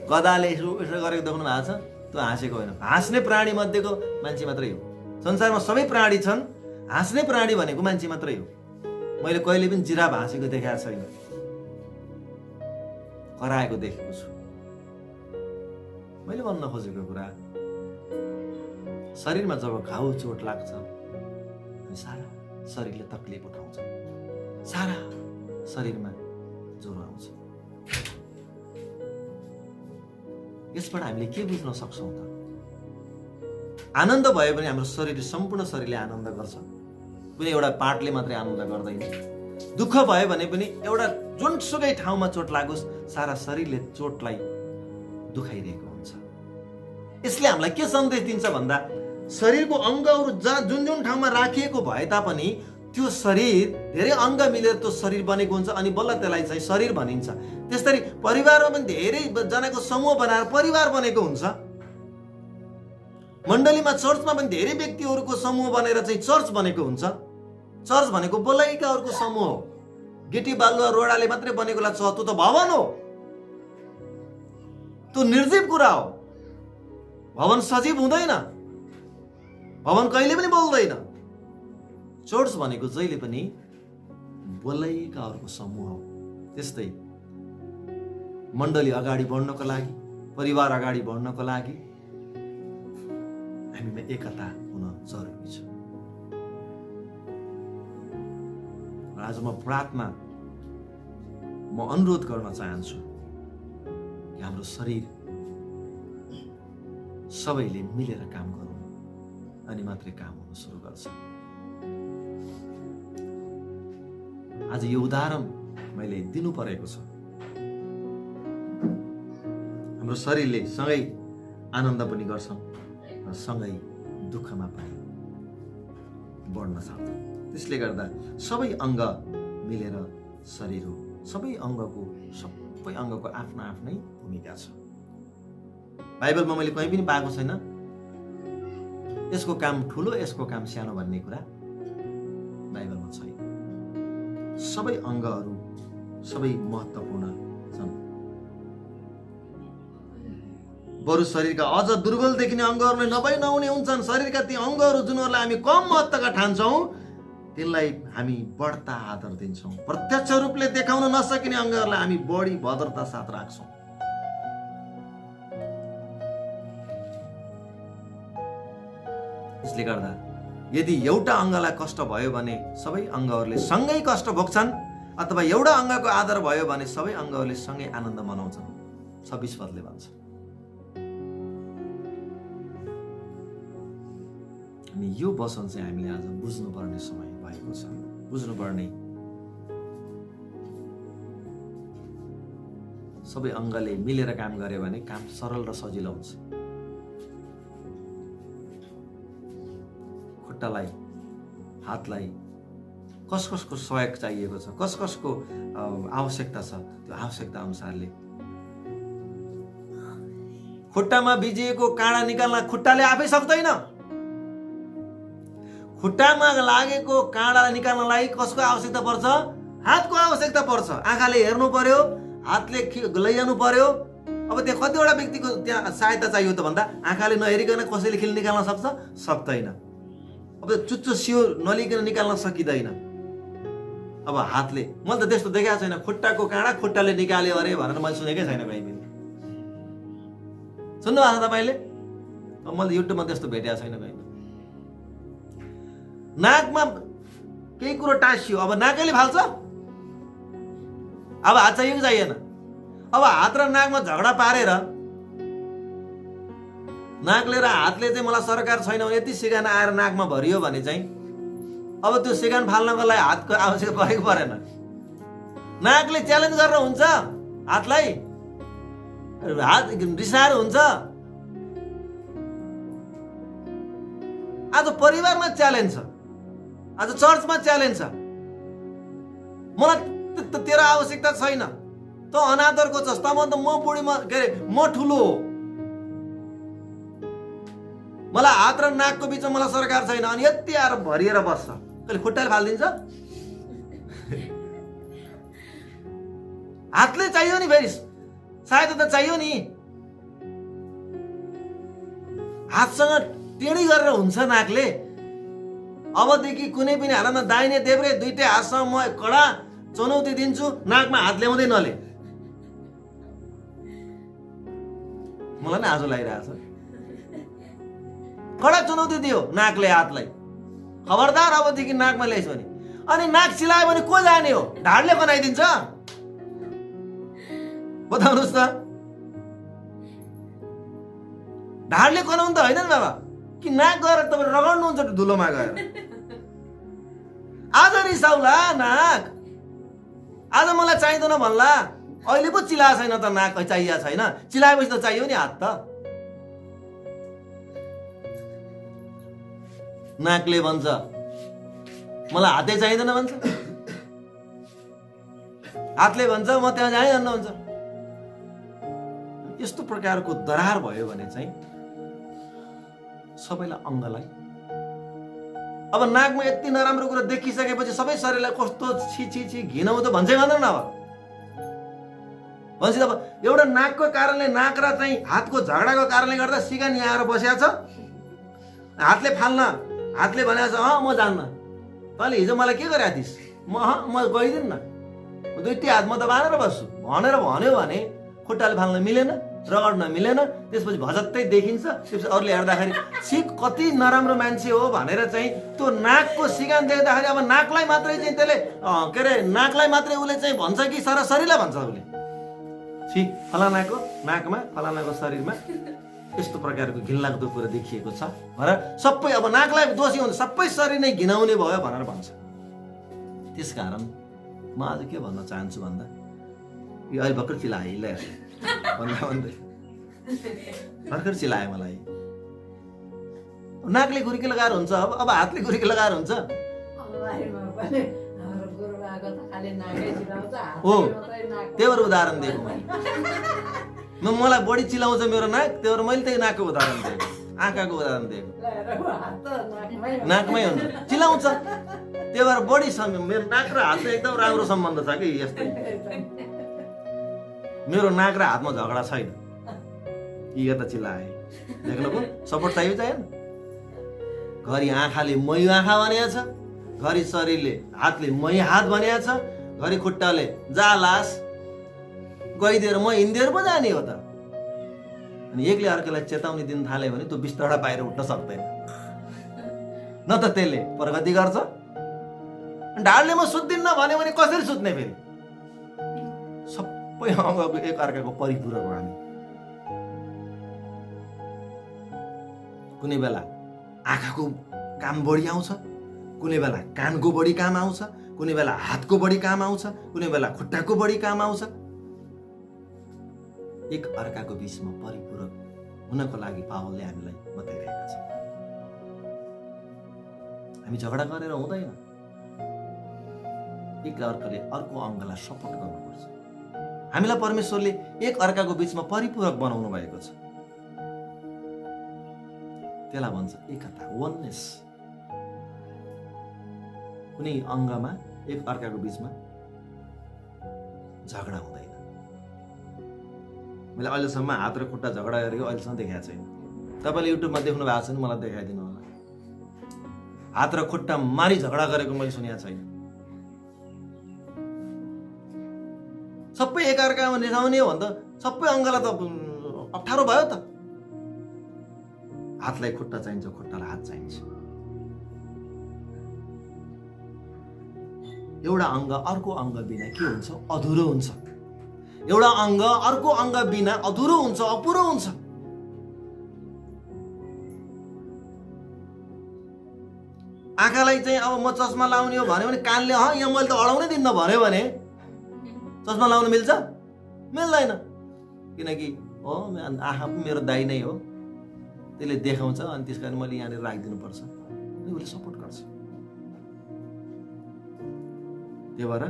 A: गदाले यसो गरेको देख्नु भएको छ? त्यो हाँसेको होइन। हाँस्ने प्राणी मध्येको मान्छे मात्रै हो। संसारमा सबै प्राणी छन्, हाँस्ने प्राणी भनेको मान्छे मात्रै हो। मैले कहिले पनि जिराफ हाँसेको देखाएको छैन। कराएको देखेको छु। मैले भन्न खोजेको कुरा, शरीरमा जब घाउ चोट लाग्छ अनि सारा शरीरले तकलिफ उठाउँछ, सारा शरीरमा ज्वरो आउँछ। यसबाट हामीले के बुझ्न सक्छौँ त? आनन्द भयो भने हाम्रो शरीर, सम्पूर्ण शरीरले आनन्द गर्छ, कुनै एउटा पार्टले मात्रै आनन्द गर्दैन। दुःख भयो भने पनि एउटा जुनसुकै ठाउँमा चोट लागोस्, सारा शरीरले चोटलाई दुखाइरहेको हुन्छ। यसले हामीलाई के सन्देश दिन्छ भन्दा, शरीरको अङ्गहरू जहाँ जुन जुन ठाउँमा राखिएको भए तापनि त्यो शरीर धेरै अङ्ग मिलेर त्यो शरीर बनेको हुन्छ अनि बल्ल त्यसलाई चाहिँ शरीर भनिन्छ। त्यसरी परिवारमा पनि धेरै जनाको समूह बनाएर परिवार बनेको हुन्छ। मण्डलीमा, चर्चमा पनि धेरै व्यक्तिहरूको समूह बनेर चाहिँ चर्च बनेको हुन्छ। चर्च भनेको बोलाइकाहरूको समूह हो। गिटी बालुवा रोडाले मात्रै बनेकोलाई त्यो त भवन हो, त्यो निर्जीव कुरा हो। भवन सजीव हुँदैन, भवन कहिले पनि बोल्दैन। चर्च भनेको जहिले पनि बोलाइकाहरूको समूह हो। त्यस्तै मण्डली अगाडि बढ्नको लागि, परिवार अगाडि बढ्नको लागि हामीमा एकता हुन जरुरी छ। आज म प्रार्थना अनुरोध गर्न चाहन्छु कि हाम्रो शरीर सबैले मिलेर काम गरौँ, अनि मात्रै काम हुन सुरु गर्छ। आज यो उदाहरण मैले दिनु परेको छ। हाम्रो शरीरले सँगै आनन्द पनि गर्छ र सँगै दुःखमा पनि बढ्न सक्छ। त्यसले गर्दा सबै अङ्ग मिलेर शरीर हो। सबै अङ्गको आफ्नो आफ्नै भूमिका छ। बाइबलमा मैले कहीँ पनि पाएको छैन यसको काम ठुलो, यसको काम सानो भन्ने कुरा बाइबलमा छैन। सबै अङ्गहरू सबै महत्त्वपूर्ण छन्। बरु शरीरका अझ दुर्बल देखिने अङ्गहरूले नहुने हुन्छन्। शरीरका ती अङ्गहरू जुनहरूलाई हामी कम महत्त्वका ठान्छौँ, तिनलाई हामी बढ्ता आदर दिन्छौँ। प्रत्यक्ष रूपले देखाउन नसकिने अङ्गहरूलाई हामी बढी भद्रता साथ राख्छौँ। यसले गर्दा यदि एउटा अङ्गलाई कष्ट भयो भने सबै अङ्गहरूले सँगै कष्ट भोग्छन्, अथवा एउटा अङ्गको आदर भयो भने सबै अङ्गहरूले सँगै आनन्द मनाउँछन्। 26 पदले भन्छ। अनि यो वचन चाहिँ हामीले आज बुझ्नुपर्ने समय भएको छ। बुझ्नुपर्ने, सबै अङ्गले मिलेर काम गर्यो भने काम सरल र सजिलो हुन्छ। खुट्टालाई, हातलाई कस कसको सहयोग चाहिएको छ, कस कसको आवश्यकता छ, त्यो आवश्यकता अनुसारले खुट्टामा भिजिएको काँडा निकाल्न खुट्टाले आफै सक्दैन। खुट्टामा लागेको काँडा निकाल्नलाई कसको आवश्यकता पर्छ? हातको आवश्यकता पर्छ। आँखाले हेर्नु पर्यो, हातले लैजानु पर्यो। अब त्यहाँ कतिवटा व्यक्तिको त्यहाँ सहायता चाहियो त भन्दा, आँखाले नहेरिकन कसैले खिल निकाल्न सक्छ? सक्दैन। अब चुच्चो सियो नलिकन निकाल्न सकिँदैन। अब हातले, मैले त त्यस्तो देखाएको छैन, खुट्टाको काँडा खुट्टाले निकाल्यो अरे भनेर मैले सुनेकै छैन कहीँ पनि। सुन्नुभएको छ तपाईँले? अब मैले युट्युबमा त्यस्तो भेटेको छैन कहीँ। नाकमा केही कुरो टाँसियो, अब नाकैले फाल्छ? अब हात चाहियो कि चाहिएन? अब हात र नाकमा झगडा पारेर नाकले र हातले चाहिँ मलाई सरकार छैन भने यति सिगान आएर नाकमा भरियो भने चाहिँ अब त्यो सिगान फाल्नको लागि हातको आवश्यकता परेको परेन। नाकले च्यालेन्ज गरेर हुन्छ हातलाई, हात रिसाएर हुन्छ। आज परिवारमा च्यालेन्ज छ, आज चर्चमा च्यालेन्ज छ। मलाई तेरो आवश्यकता छैन, त अनादरको छस्, त म बुढी, के अरे म ठुलो हो, मलाई हात र नाकको बिचमा मलाई सरकार छैन, अनि यति आएर भरिएर बस्छ। कहिले खुट्टाले फालिदिन्छ? हातले चाहियो नि, फेरि सहायता त चाहियो नि। हातसँग टेढी गरेर हुन्छ नाकले। अबदेखि कुनै पनि हालतमा दाहिने देब्रे दुईटै हातसँग म कडा चुनौती दिन्छु, नाकमा हात ल्याउँदै नले। मलाई नै आँसु लागिरहेछ। कडा चुनौती दियो नाकले हातलाई, खबरदार अबदेखि नाकमा ल्याइस् भने। अनि नाक चिलायो भने को जाने हो? ढाडले बनाइदिन्छ? बताउनुहोस् त। ढाडले बनाउनु त होइन नि बाबा, कि नाक गएर तपाईँ रगड्नुहुन्छ धुलोमा गएर? आज रिसाउला नाक, आज मलाई चाहिँदैन भन्ला। अहिले पो चिलाएको छैन त नाक, चाहिएको छैन, चिलाएपछि त चाहियो नि हात त। नाकले भन्छ मलाई हातै चाहिँदैन भन्छ, हातले भन्छ म त्यहाँ जाइहाल्न भन्छ। यस्तो प्रकारको दरार भयो भने चाहिँ सबैलाई अङ्गलाई, अब नाकमा यति नराम्रो कुरा देखिसकेपछि सबै शरीरलाई कस्तो छि छि छि घिनौ त भन्छै भन्दैन अब। भन्छ अब एउटा नाकको कारणले, नाक र चाहिँ हातको झगडाको कारणले गर्दा सिगान यहाँ आएर बसेको छ। हातले फाल्न, हातले भनेको छ म जान्न, तैँले हिजो मलाई के गरेका थिइस्, म गइदिन्न, दुईटी हात म त बाँधेर बस्छु भनेर भन्यो भने खुट्टाले फाल्न मिलेन, रगड्न मिलेन, त्यसपछि भजत्तै देखिन्छ। त्यसपछि अरूले हेर्दाखेरि छि कति नराम्रो मान्छे हो भनेर चाहिँ त्यो नाकको सिगान देख्दाखेरि अब नाकलाई मात्रै चाहिँ त्यसले के अरे नाकलाई मात्रै उसले चाहिँ भन्छ कि सारा शरीरलाई भन्छ उसले, छि फलानाको नाकमा फलानाको शरीरमा यस्तो प्रकारको घिनलाग्दो कुरा देखिएको छ भनेर सबै अब नाकलाई दोषी हुन्छ, सबै शरीर नै घिनाउने भयो भनेर भन्छ। त्यसकारण म आज के भन्न चाहन्छु भन्दा, यो अहिले भर्खर चिलाए भन्दा भन्दै भर्खर चिलायो मलाई। नाकले खुर्की लगाएर हुन्छ, अब हातले खुर्की लगाएर हुन्छ। हो त्यही भएर उदाहरण दिएको मलाई बढी चिलाउँछ मेरो नाक, त्यही भएर मैले त्यही नाकको उदाहरण दिएको, आँखाको उदाहरण दिएको। नाकमै हुन्छ, चिलाउँछ, त्यही भएर बढी मेरो नाक र हात एकदम राम्रो सम्बन्ध छ कि यस्तै। मेरो नाक र हातमा झगडा छैन, यो त चिल्लाए देख्नुभयो, सपोर्ट चाहियो चाहिएन। घरि आँखाले मै आँखा भनेको छ, घरि शरीरले हातले मै हात भनेको छ, घरि खुट्टाले जा लास गइदिएर म हिँडिदिएर पो जाने हो त। अनि एकले अर्कोलाई चेतावनी दिन थाल्यो भने त्यो बिस्तारै बाहिर उठ्न सक्दैन, न त त्यसले प्रगति गर्छ। ढाडले म सुत्दिन्न भन्यो भने कसरी सुत्ने? फेरि सबै अङ्गको एक अर्काको परिपूरक हो हामी। कुनै बेला आँखाको काम बढी आउँछ, कुनै बेला कानको बढी काम आउँछ, कुनै बेला हातको बढी काम आउँछ, कुनै बेला खुट्टाको बढी काम आउँछ। एक अर्काको बिचमा परिपूरक हुनको लागि पावलले हामीलाई बताइरहेका छन्। हामी झगडा गरेर हुँदैन, एक अर्काले अर्को अङ्गलाई सपोर्ट गर्नुपर्छ। हामीलाई परमेश्वरले एक अर्काको बिचमा परिपूरक बनाउनु भएको छ, त्यसलाई भन्छ एकता, वननेस। कुनै अङ्गमा एक अर्काको बिचमा झगडा हुँदैन। मैले अहिलेसम्म हात र खुट्टा झगडा गरेको अहिलेसम्म देखाएको छैन। तपाईँले युट्युबमा देख्नु भएको छ भने मलाई देखाइदिनु होला। हात र खुट्टा मारी झगडा गरेको मैले सुनेको छैन। सबै एकअर्कामा रिसाउने हो भने त सबै अङ्गलाई त अप्ठ्यारो भयो त। हातलाई खुट्टा चाहिन्छ, खुट्टालाई हात चाहिन्छ। एउटा अङ्ग अर्को अङ्ग बिना के हुन्छ? अधुरो हुन्छ। एउटा अङ्ग अर्को अङ्ग बिना अधुरो हुन्छ, अपुरो हुन्छ। आँखालाई चाहिँ अब म चस्मा लाउने हो भन्यो भने कानले यहाँ मैले त अडाउनै दिन्न भन्यो भने चस्मा लाउन मिल्छ? मिल्दैन। किनकि हो आँखा मेरो दाइ नै हो, त्यसले देखाउँछ, अनि त्यस कारण मैले यहाँनिर राखिदिनुपर्छ। उसले सपोर्ट गर्छ। त्यही भएर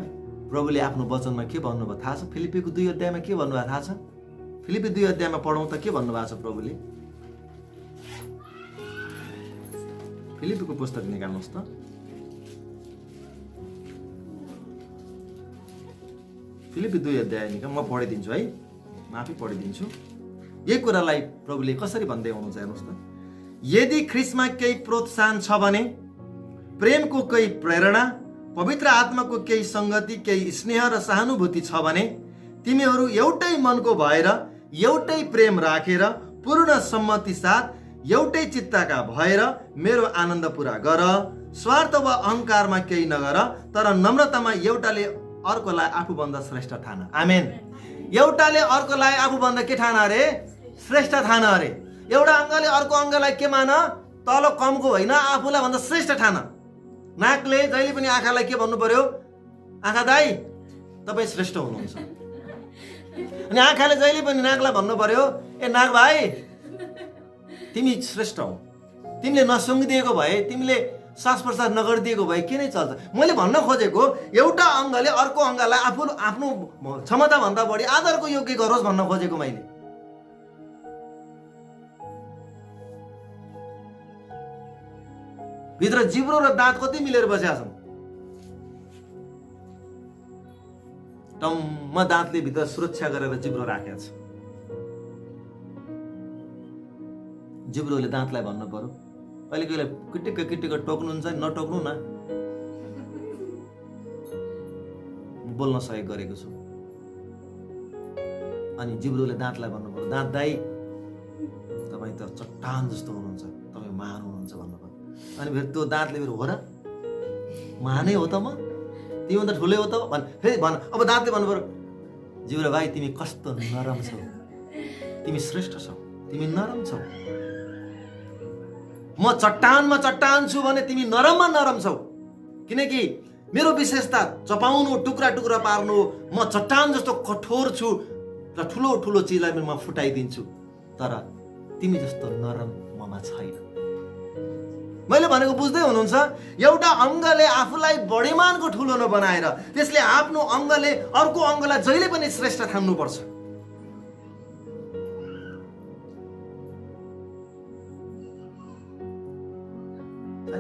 A: प्रभुले आफ्नो वचनमा के भन्नुभयो थाहा छ? फिलिपीको 2 अध्यायमा के भन्नुभयो थाहा छ? फिलिपी 2 अध्यायमा पढौँ त के भन्नुभएको छ प्रभुले? फिलिपीको पुस्तक निकाल्नुहोस् त। फिलिपी 2 अध्याय निकाल, म पढिदिन्छु है, माफी पढिदिन्छु। यही कुरालाई प्रभुले कसरी भन्दै हुनुहुन्छ हेर्नुहोस् त। यदि ख्रीष्टमा केही प्रोत्साहन छ भने, प्रेमको केही प्रेरणा, पवित्र आत्माको केही संगति, केही स्नेह र सहानुभूति छ भने, तिमीहरू एउटै मनको भएर एउटै प्रेम राखेर पूर्ण सम्मति साथ एउटै चित्तका भएर मेरो आनन्द पूरा गर। स्वार्थ वा अहङ्कारमा केही नगर, तर नम्रतामा एउटाले अर्कोलाई आफूभन्दा श्रेष्ठ ठान। आमेन। एउटाले अर्कोलाई आफूभन्दा के ठान अरे? श्रेष्ठ ठान अरे। एउटा अङ्गले अर्को अङ्गलाई के मान? तल कमको होइन, आफूलाई भन्दा श्रेष्ठ ठान। नाकले जहिले पनि आँखालाई के भन्नु पर्यो? आँखा दाइ तपाईँ श्रेष्ठ हुनुहुन्छ। अनि आँखाले जहिले पनि नाकलाई भन्नु पर्यो, ए नाक भाइ तिमी श्रेष्ठ हौ, तिमीले नसुँगिदिएको भए, तिमीले श्वास प्रश्वास नगरिदिएको भए के नै चल्छ। मैले भन्न खोजेको एउटा अङ्गले अर्को अङ्गलाई आफ्नो क्षमताभन्दा बढी आदरको योग्य गरोस् भन्न खोजेको मैले। भित्र जिब्रो र दाँत कति मिलेर बसेका छन्? टम्म दाँतले भित्र सुरक्षा गरेर जिब्रो राखेको छ। जिब्रोले दाँतलाई भन्नु पर्यो, अहिले कहिले किटिक्क टोक्नुहुन्छ, नटोक्नु न। बोल्न सहयोग गरेको छु। अनि जिब्रोले दाँतलाई भन्नु पर्यो, दाँत दाइ तपाईँ त चट्टान जस्तो हुनुहुन्छ, तपाईँ महान हुनुहुन्छ भन्नु पर्यो। अनि फेरि त्यो दाँतले फेरि हो र महानै हो त, म तिमीभन्दा ठुलै हो त फेरि भन। अब दाँतले भन्नु पर्यो, जिब्रो भाइ तिमी कस्तो नरम छौ, तिमी श्रेष्ठ छौ, तिमी नरम छौ। म चट्टानमा चट्टान छु भने तिमी नरममा नरम छौ। किनकि मेरो विशेषता चपाउनु, टुक्रा टुक्रा पार्नु। म चट्टान जस्तो कठोर छु र ठुलो ठुलो चिजलाई म फुटाइदिन्छु, तर तिमी जस्तो नरम ममा छैन। मैले भनेको बुझ्दै हुनुहुन्छ? एउटा अङ्गले आफूलाई बढीमानको ठुलो नबनाएर त्यसले आफ्नो अङ्गले अर्को अङ्गलाई जहिले पनि श्रेष्ठ ठान्नुपर्छ।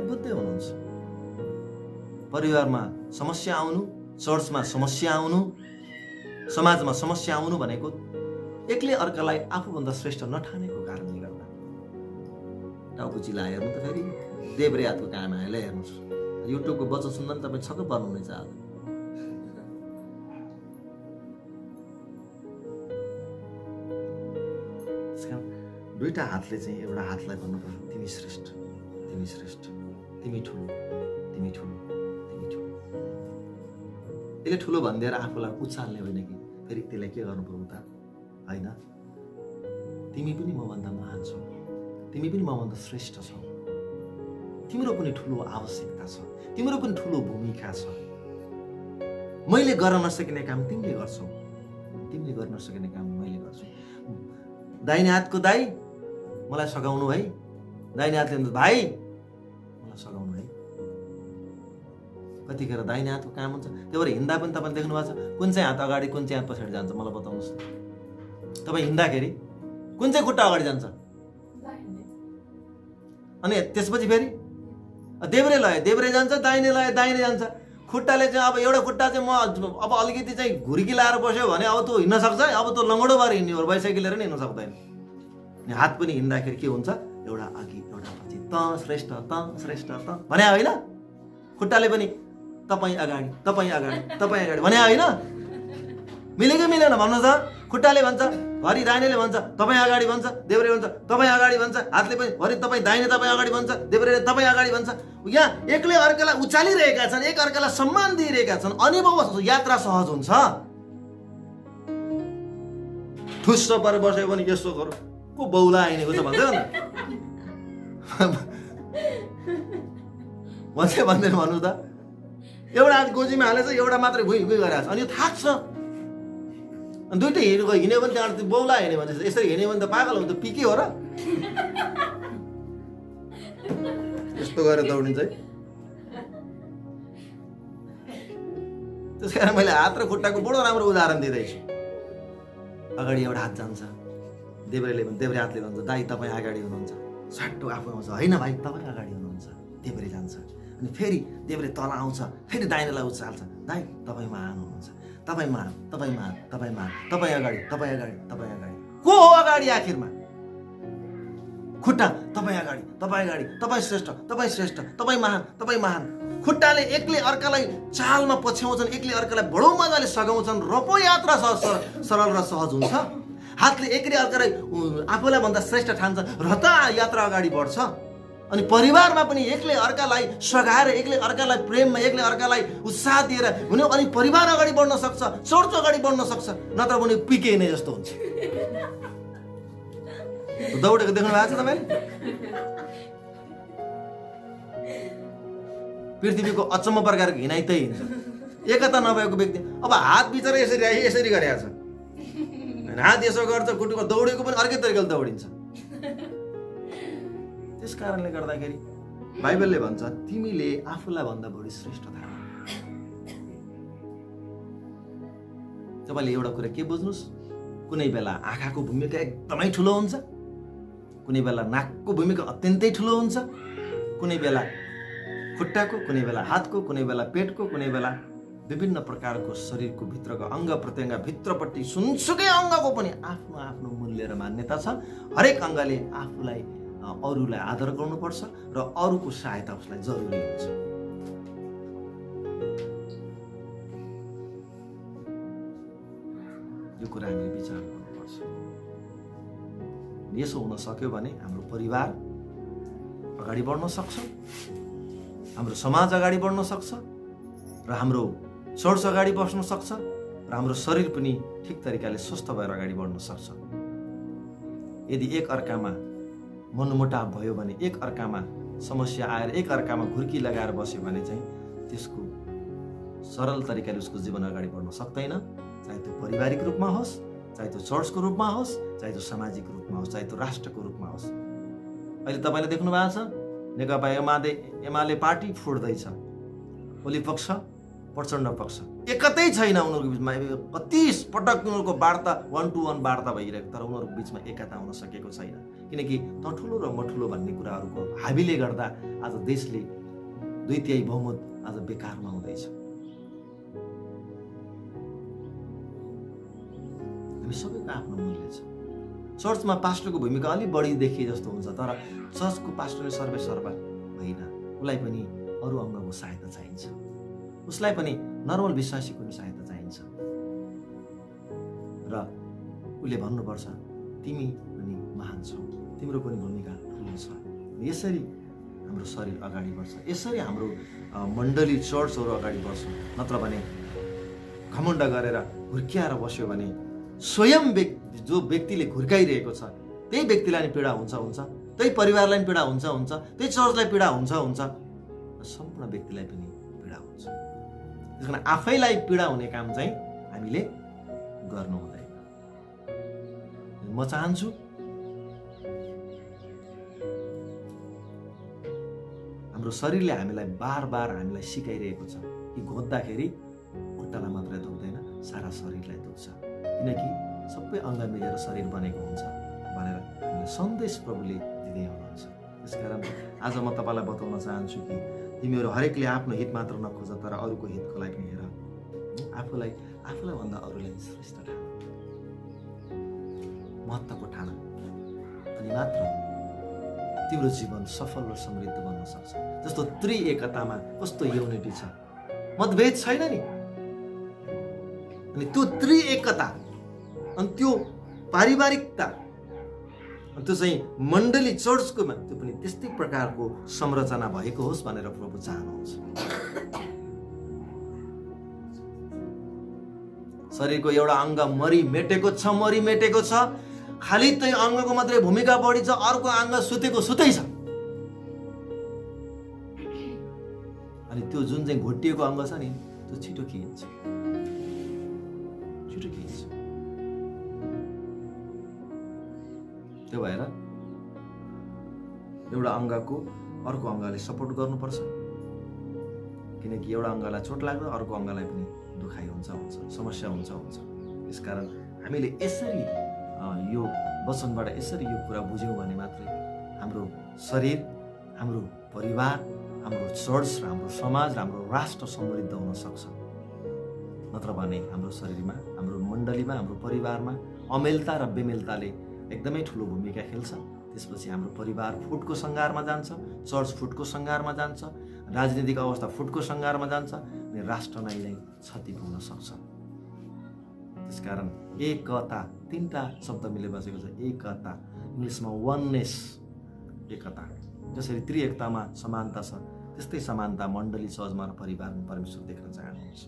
A: बुझ्दै हुनुहुन्छ? परिवारमा समस्या आउनु, चर्चमा समस्या आउनु, समाजमा समस्या आउनु भनेको एकले अर्कालाई आफूभन्दा श्रेष्ठ नठानेको कारणले गर्दा। टाउको चिला हेर्नु त फेरि देब्रे हातको काम आएला हेर्नुहोस्। युट्युबको वचन सुन्दा पनि तपाईँ छक्क पर्नुहुनेछ। आज दुईटा हातले चाहिँ एउटा हातलाई भन्नु पर्यो, तिमी श्रेष्ठ, तिमी श्रेष्ठ, तिमी ठुलो, तिमी ठुलो, तिमी ठुलो। यसले ठुलो भनिदिएर आफूलाई उचाल्ने होइन कि फेरि त्यसलाई के गर्नु पर्यो त? होइन, तिमी पनि मभन्दा महान छौ, तिमी पनि मभन्दा श्रेष्ठ छौ, तिम्रो पनि ठुलो आवश्यकता छ, तिम्रो पनि ठुलो भूमिका छ। मैले गर्न नसकिने काम तिमीले गर्छौ, तिमीले गर्न नसकिने काम मैले गर्छु। दाहिने हातको दाइ मलाई सघाउनु है, दाहिने हातले भाइ मलाई सघाउनु है। कतिखेर दाहिने हातको काम हुन्छ, त्यही भएर हिँड्दा पनि तपाईँले देख्नु भएको छ कुन चाहिँ हात अगाडि कुन चाहिँ हात पछाडि जान्छ? मलाई बताउनुहोस्। तपाईँ हिँड्दाखेरि कुन चाहिँ खुट्टा अगाडि जान्छ? अनि त्यसपछि फेरि देब्रे लय देब्रे जान्छ, दाहिने लय दाहिने जान्छ। खुट्टाले चाहिँ अब एउटा खुट्टा चाहिँ म अब अलिकति चाहिँ घुर्की लाएर बस्यो भने अब त्यो हिँड्न सक्छ, अब त्यो लङ्गडो भएर हिँड्ने हो, बाइसाइकल लिएर नि हिँड्न सक्दैन। अनि हात पनि हिँड्दाखेरि के हुन्छ? एउटा अघि एउटा पछि, त श्रेष्ठ, त श्रेष्ठ, त भने होइन? खुट्टाले पनि तपाईँ अगाडि, तपाईँ अगाडि, तपाईँ अगाडि भने होइन? मिलेको मिलेन भन्नु त? खुट्टाले भन्छ, भरि दाहिनेले भन्छ तपाईँ अगाडि भन्छ, देब्रे भन्छ तपाईँ अगाडि भन्छ, हातले पनि भरि तपाईँ दाहिने तपाईँ अगाडि भन्छ, देब्रेले तपाईँ अगाडि भन्छ। यहाँ एकले अर्कालाई उचालिरहेका छन्, एक अर्कालाई सम्मान दिइरहेका छन्, अनुभव यात्रा सहज हुन्छ। ठुस्स पर बस्यो भने यसो गरौँ, को बौला आइनेको छ भन्दैन भन्दै भन्नु त? एउटा हात गोजीमा हालेछ, एउटा मात्रै भुइँ भुइँ गरेको छ, अनि यो थाक्छ। अनि दुइटै हिँड्यो भने त्यहाँबाट बौला हिँड्यो भने यसरी हिँड्यो भने त पागल हो, त पिके हो र? यस्तो गरेर दौडिन्छ है। त्यस कारण मैले हात र खुट्टाको बडो राम्रो उदाहरण दिँदैछु। अगाडि एउटा हात जान्छ, देब्रे हातले भन्छ दाइ तपाईँ अगाडि हुनुहुन्छ, सट्टो आफू आउँछ, होइन भाइ तपाईँ अगाडि हुनुहुन्छ, देब्रे जान्छ। अनि फेरि देब्रे तल आउँछ, फेरि दाहिनेलाई उचाल्छ, दाइ तपाईँ महान हुनुहुन्छ, तपाईँ महान, तपाईँ महान, तपाईँ महान, तपाईँ अगाडि, तपाईँ अगाडि, तपाईँ अगाडि। को हो अगाडि आखिरमा? खुट्टा तपाईँ अगाडि, तपाईँ अगाडि, तपाईँ श्रेष्ठ, तपाईँ श्रेष्ठ, तपाईँ महान, तपाईँ महान। खुट्टाले एकले अर्कालाई चालमा पछ्याउँछन्, एकले अर्कालाई बडो मजाले सघाउँछन् र पो यात्रा सरल र सहज हुन्छ। हातले एकले अर्कालाई आफूलाई भन्दा श्रेष्ठ ठान्छ र त यात्रा अगाडि बढ्छ। अनि परिवारमा पनि एकले अर्कालाई सघाएर, एकले अर्कालाई प्रेममा, एकले अर्कालाई उत्साह दिएर हुने अनि परिवार अगाडि बढ्न सक्छ, चर्च अगाडि बढ्न सक्छ। नत्र भने पिके नै जस्तो हुन्छ। दौडेको देख्नु भएको छ तपाईँले? पृथ्वीको अचम्म प्रकारको हिँडाइ त्यही हुन्छ। एकता नभएको व्यक्ति अब हात बिचरा यसरी गरेको छ, हात यसो गर्छ, खुट्टुको दौडेको पनि अर्कै तरिकाले दौडिन्छ। त्यस कारणले गर्दाखेरि बाइबलले भन्छ तिमीले आफूलाई भन्दा बढी श्रेष्ठ ठान। तपाईँले एउटा कुरा के बुझ्नुहोस्, कुनै बेला आँखाको भूमिका एकदमै ठुलो हुन्छ, कुनै बेला नाकको भूमिका अत्यन्तै ठुलो हुन्छ, कुनै बेला खुट्टाको, कुनै बेला हातको, कुनै बेला पेटको, कुनै बेला विभिन्न प्रकारको शरीरको भित्रको अङ्ग प्रत्यङ्ग भित्रपट्टि सुनसुकै अङ्गको पनि आफ्नो आफ्नो मूल्य र मान्यता छ। हरेक अङ्गले आफूलाई अरूलाई आदर गर्नुपर्छ र अरूको सहायता उसलाई जरुरी हुन्छ। यो कुरा हामीले विचार गर्नुपर्छ। यसो हुन सक्यो भने हाम्रो परिवार अगाडि बढ्न सक्छ, हाम्रो समाज अगाडि बढ्न सक्छ र हाम्रो चर्च अगाडि बस्न सक्छ र हाम्रो शरीर पनि ठिक तरिकाले स्वस्थ भएर अगाडि बढ्न सक्छ। यदि एक अर्कामा मनमुटाव भयो भने, एक अर्कामा समस्या आएर एक अर्कामा घुर्की लगाएर बस्यो भने चाहिँ त्यसको सरल तरिकाले उसको जीवन अगाडि बढ्न सक्दैन। चाहे त्यो पारिवारिक रूपमा होस्, चाहे त्यो चर्चको रूपमा होस्, चाहे त्यो सामाजिक रूपमा होस्, चाहे त्यो राष्ट्रको रूपमा होस्। अहिले तपाईँले देख्नु भएको छ नेकपा एमाले पार्टी फुट्दैछ, ओली पक्ष प्रचण्ड पक्ष एकतै छैन। उनीहरूको बिचमा कति पटक उनीहरूको वार्ता 1-to-1 वार्ता भइरहेको, तर उनीहरूको बिचमा एकता हुन सकेको छैन। किनकि त ठुलो र म ठुलो भन्ने कुराहरूको हाबीले गर्दा आज देशले 2/3 बहुमत आज बेकारमा हुँदैछ। हामी सबैको आफ्नो मूल्य छ। चर्चमा पास्टरको भूमिका अलिक बढी देखिए जस्तो हुन्छ, तर चर्चको पास्टरले सर्वेसर्वा होइन। उसलाई पनि अरू अङ्गको सहायता चाहिन्छ, उसलाई पनि नर्मल विश्वासीको पनि सहायता चाहिन्छ र उसले भन्नुपर्छ तिमी पनि महान छौ, तिम्रो पनि भूमिका ठुलो छ। यसरी हाम्रो शरीर अगाडि बढ्छ, यसरी हाम्रो मण्डली चर्चहरू अगाडि बढ्छ। नत्र भने घमण्ड गरेर हुर्किएर बस्यो भने स्वयं जो व्यक्तिले घुर्काइरहेको छ त्यही व्यक्तिलाई नि पीडा हुन्छ, त्यही परिवारलाई पनि पीडा हुन्छ, त्यही चर्चलाई पीडा हुन्छ, सम्पूर्ण व्यक्तिलाई पनि पीडा हुन्छ। त्यस कारण आफैलाई पीडा हुने काम चाहिँ हामीले गर्नु हुँदैन। म चाहन्छु हाम्रो शरीरले हामीलाई बार बार हामीलाई सिकाइरहेको छ कि घोच्दाखेरि खुट्टालाई मात्रै दुख्दैन, सारा शरीरलाई दुख्छ, किनकि सबै अङ्ग मिलेर शरीर बनेको हुन्छ भनेर हामीले सन्देश प्रभुले दिँदै हुनुहुन्छ। त्यसकारण आज म तपाईँलाई बताउन चाहन्छु कि तिमीहरू हरेकले आफ्नो हित मात्र नखोज, तर अरूको हितको लागि पनि हेर। आफूलाई भन्दा अरूलाई श्रेष्ठ ठान, महत्त्वको ठान, अनि मात्र तिम्रो जीवन सफल र समृद्ध बन्न सक्छ। जस्तो त्रिएकतामा कस्तो युनिटी छ, मतभेद छैन नि। अनि त्यो त्रिएकता अनि त्यो पारिवारिकता त्यो चाहिँ मण्डली चर्चको त्यो पनि त्यस्तै प्रकारको संरचना भएको होस् भनेर प्रभु चाहनुहुन्छ। शरीरको एउटा अङ्ग मरिमेटेको छ, खालि त्यही अङ्गको मात्रै भूमिका बढी छ, अर्को अङ्ग सुतै छ। अनि त्यो जुन चाहिँ घोटिएको अङ्ग छ नि त्यो छिटो खिन्छ। त्यो भएर एउटा अङ्गको अर्को अङ्गले सपोर्ट गर्नुपर्छ, किनकि एउटा अङ्गलाई चोट लाग्दा अर्को अङ्गलाई पनि दुखाइ हुन्छ, समस्या हुन्छ। यसकारण हामीले यसरी यो वचनबाट यसरी यो कुरा बुझ्यौँ भने मात्रै हाम्रो शरीर, हाम्रो परिवार, हाम्रो चर्च र हाम्रो समाज र हाम्रो राष्ट्र समृद्ध हुन सक्छ। नत्र भने हाम्रो शरीरमा, हाम्रो मण्डलीमा, हाम्रो परिवारमा अमेलता र बेमेलताले एकदमै ठुलो भूमिका खेल्छ। त्यसपछि हाम्रो परिवार फुटको सङ्घारमा जान्छ, चर्च फुटको सङ्घारमा जान्छ, राजनीतिक अवस्था फुटको सङ्घारमा जान्छ, अनि राष्ट्र नै क्षति पुग्न सक्छ। त्यसकारण एकता 3टा शब्द मिले बसेको छ। एकता इङ्ग्लिसमा वननेस, एकता। जसरी त्रिएकतामा समानता छ त्यस्तै समानता मण्डली समाजमा र परिवारमा परमेश्वर देख्न चाहनुहुन्छ।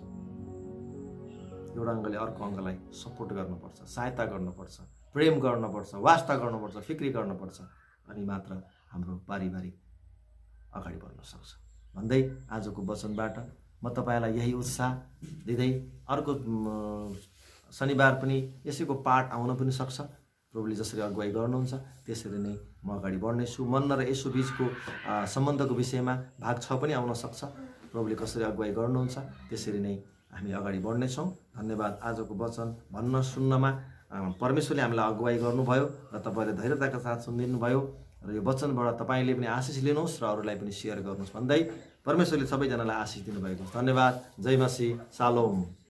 A: एउटा अङ्गले अर्को अङ्गलाई सपोर्ट गर्नुपर्छ, सहायता गर्नुपर्छ, प्रेम गर्नुपर्छ, वास्ता गर्नुपर्छ, फिक्री गर्नुपर्छ, अनि मात्र हाम्रो पारिवारिक अगाडि बढ्न सक्छ भन्दै आजको वचनबाट म तपाईँलाई यही उत्साह दिँदै अर्को शनिबार पनि यसैको पाठ आउन पनि सक्छ। प्रभुले जसरी अगुवाई गर्नुहुन्छ त्यसरी नै म अगाडि बढ्नेछु। मन र यसो बिचको सम्बन्धको विषयमा भाग 6 पनि आउन सक्छ। प्रभुले कसरी अगुवाई गर्नुहुन्छ त्यसरी नै हामी अगाडि बढ्नेछौँ। धन्यवाद। आजको वचन भन्न सुन्नमा परमेश्वरले हामीलाई अगुवाई गर्नुभयो र तपाईँले धैर्यताका साथ सुनिदिनु भयो र यो वचनबाट तपाईँले पनि आशिष लिनुहोस् र अरूलाई पनि सेयर गर्नुहोस् भन्दै परमेश्वरले सबैजनालाई आशिष दिनुभएको छ। धन्यवाद। जय मसीह। शालोम।